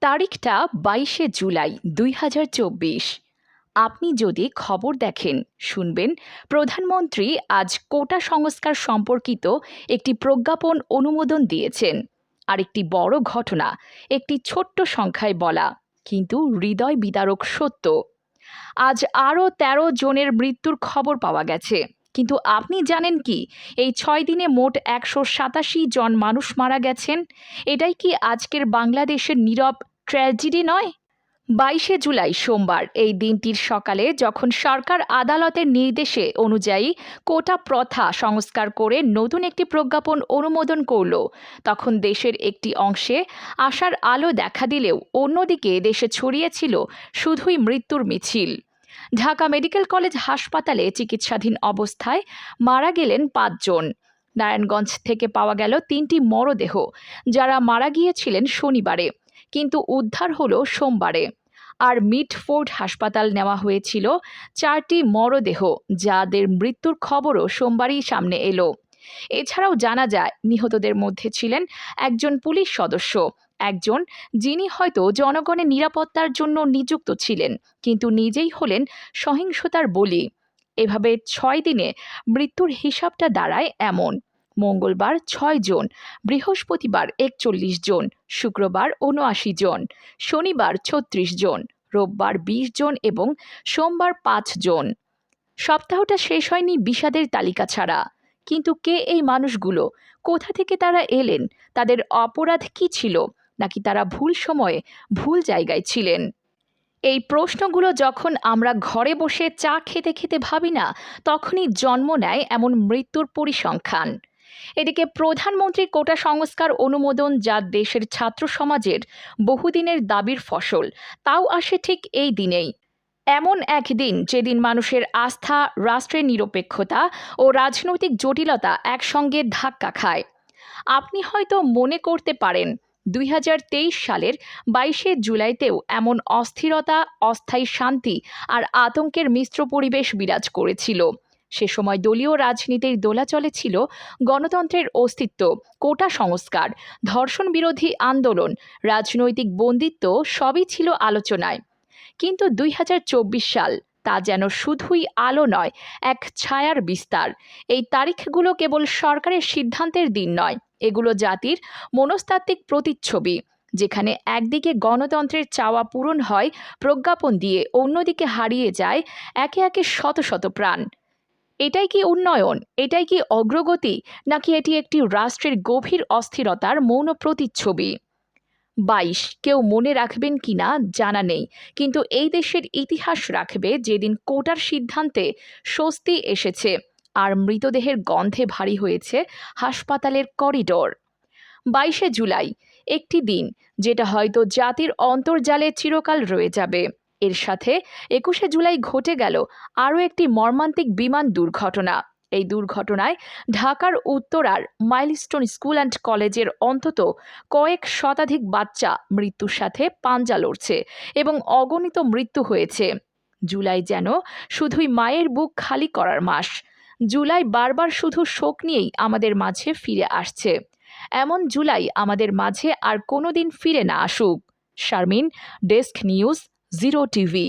তারিখটা ২২শে জুলাই ২০২৪। আপনি যদি খবর দেখেন, শুনবেন প্রধানমন্ত্রী আজ কোটা সংস্কার সম্পর্কিত একটি প্রজ্ঞাপন অনুমোদন দিয়েছেন। আরেকটি বড় ঘটনা একটি ছোট্ট সংখ্যায় বলা, কিন্তু হৃদয় বিদারক সত্য। আজ আরও ১৩ জনের মৃত্যুর খবর পাওয়া গেছে। কিন্তু আপনি জানেন কি, এই ৬ দিনে মোট ১৮৭ জন মানুষ মারা গেছেন? এটাই কি আজকের বাংলাদেশের নীরব ট্র্যাজেডি নয়? ২২শে জুলাই সোমবার এই দিনটির সকালে যখন সরকার আদালতের নির্দেশে অনুযায়ী কোটা প্রথা সংস্কার করে নতুন একটি প্রজ্ঞাপন অনুমোদন করল, তখন দেশের একটি অংশে আশার আলো দেখা দিলেও অন্যদিকে দেশে ছড়িয়েছিল শুধুই মৃত্যুর মিছিল। ঢাকা মেডিকেল কলেজ হাসপাতালে চিকিৎসাধীন অবস্থায় মারা গেলেন ৫ জন। নারায়ণগঞ্জ থেকে পাওয়া গেল ৩টি মরদেহ, যারা মারা গিয়েছিলেন শনিবারে, কিন্তু উদ্ধার হলো সোমবারে। আর মিটফোর্ড হাসপাতাল নেওয়া হয়েছিল ৪টি মরদেহ, যাদের মৃত্যুর খবরও সোমবারই সামনে এলো। এছাড়াও জানা যায় নিহতদের মধ্যে ছিলেন একজন পুলিশ সদস্য, একজন যিনি হয়তো জনগণের নিরাপত্তার জন্য নিযুক্ত ছিলেন, কিন্তু নিজেই হলেন সহিংসতার বলি। এভাবে ৬ দিনে মৃত্যুর হিসাবটা দাঁড়ায় এমন: মঙ্গলবার ৬ জন, বৃহস্পতিবার ৪১ জন, শুক্রবার ৭৯ জন, শনিবার ৩৬ জন, রোববার ২০ জন এবং সোমবার ৫ জন। সপ্তাহটা শেষ হয়নি বিষাদের তালিকা ছাড়া। কিন্তু কে এই মানুষগুলো? কোথা থেকে তারা এলেন? তাদের অপরাধ কি ছিল? নাকি তারা ভুল সময়ে ভুল জায়গায় ছিলেন? এই প্রশ্নগুলো যখন আমরা ঘরে বসে চা খেতে খেতে ভাবি না, তখনই জন্ম নেয় এমন মৃত্যুর পরিসংখ্যান। এদিকে প্রধানমন্ত্রীর কোটা সংস্কার অনুমোদন, যা দেশের ছাত্র সমাজের বহুদিনের দাবির ফসল, তাও আসে ঠিক এই দিনেই। এমন একদিন যেদিন মানুষের আস্থা, রাষ্ট্রের নিরপেক্ষতা ও রাজনৈতিক জটিলতা একসঙ্গে ধাক্কা খায়। আপনি হয়তো মনে করতে পারেন ২০২৩ সালের ২২শে জুলাইতেও এমন অস্থিরতা, অস্থায়ী শান্তি আর আতঙ্কের মিশ্র পরিবেশ বিরাজ করেছিল। সে সময় দলীয় রাজনীতির দোলাচলে ছিল গণতন্ত্রের অস্তিত্ব, কোটা সংস্কার, ধর্ষণ বিরোধী আন্দোলন, রাজনৈতিক বন্দিত্ব, সবই ছিল আলোচনায়। কিন্তু ২০২৪ সাল, তা যেন শুধুই আলো নয়, এক ছায়ার বিস্তার। এই তারিখগুলো কেবল সরকারের সিদ্ধান্তের দিন নয়, এগুলো জাতির মনস্তাত্ত্বিক প্রতিচ্ছবি, যেখানে একদিকে গণতন্ত্রের চাওয়া পূরণ হয় প্রজ্ঞাপন দিয়ে, অন্যদিকে হারিয়ে যায় একে একে শত শত প্রাণ। এটাই কি উন্নয়ন? এটাই কি অগ্রগতি? নাকি এটি একটি রাষ্ট্রের গভীর অস্থিরতার মৌন প্রতিচ্ছবি? ২২ কেউ মনে রাখবেন কিনা জানা নেই, কিন্তু এই দেশের ইতিহাস রাখবে যেদিন কোটার সিদ্ধান্তে স্বস্তি এসেছে আর মৃতদেহের গন্ধে ভারী হয়েছে হাসপাতালের করিডোর। ২২শে জুলাই, একটি দিন যেটা হয়তো জাতির অন্তর্জালে চিরকাল রয়ে যাবে। এর সাথে ২১শে জুলাই ঘটে গেল আরও একটি মর্মান্তিক বিমান দুর্ঘটনা। এই দুর্ঘটনায় ঢাকার উত্তরার মাইলস্টোন স্কুল অ্যান্ড কলেজের অন্তত কয়েক শতাধিক বাচ্চা মৃত্যুর সাথে পাঞ্জা লড়ছে এবং অগণিত মৃত্যু হয়েছে। জুলাই যেন শুধুই মায়ের বুক খালি করার মাস। জুলাই বারবার শুধু শোক নিয়েই আমাদের মাঝে ফিরে আসছে। এমন জুলাই আমাদের মাঝে আর কোনোদিন ফিরে না আসুক। Sharmin, desk news, zero TV.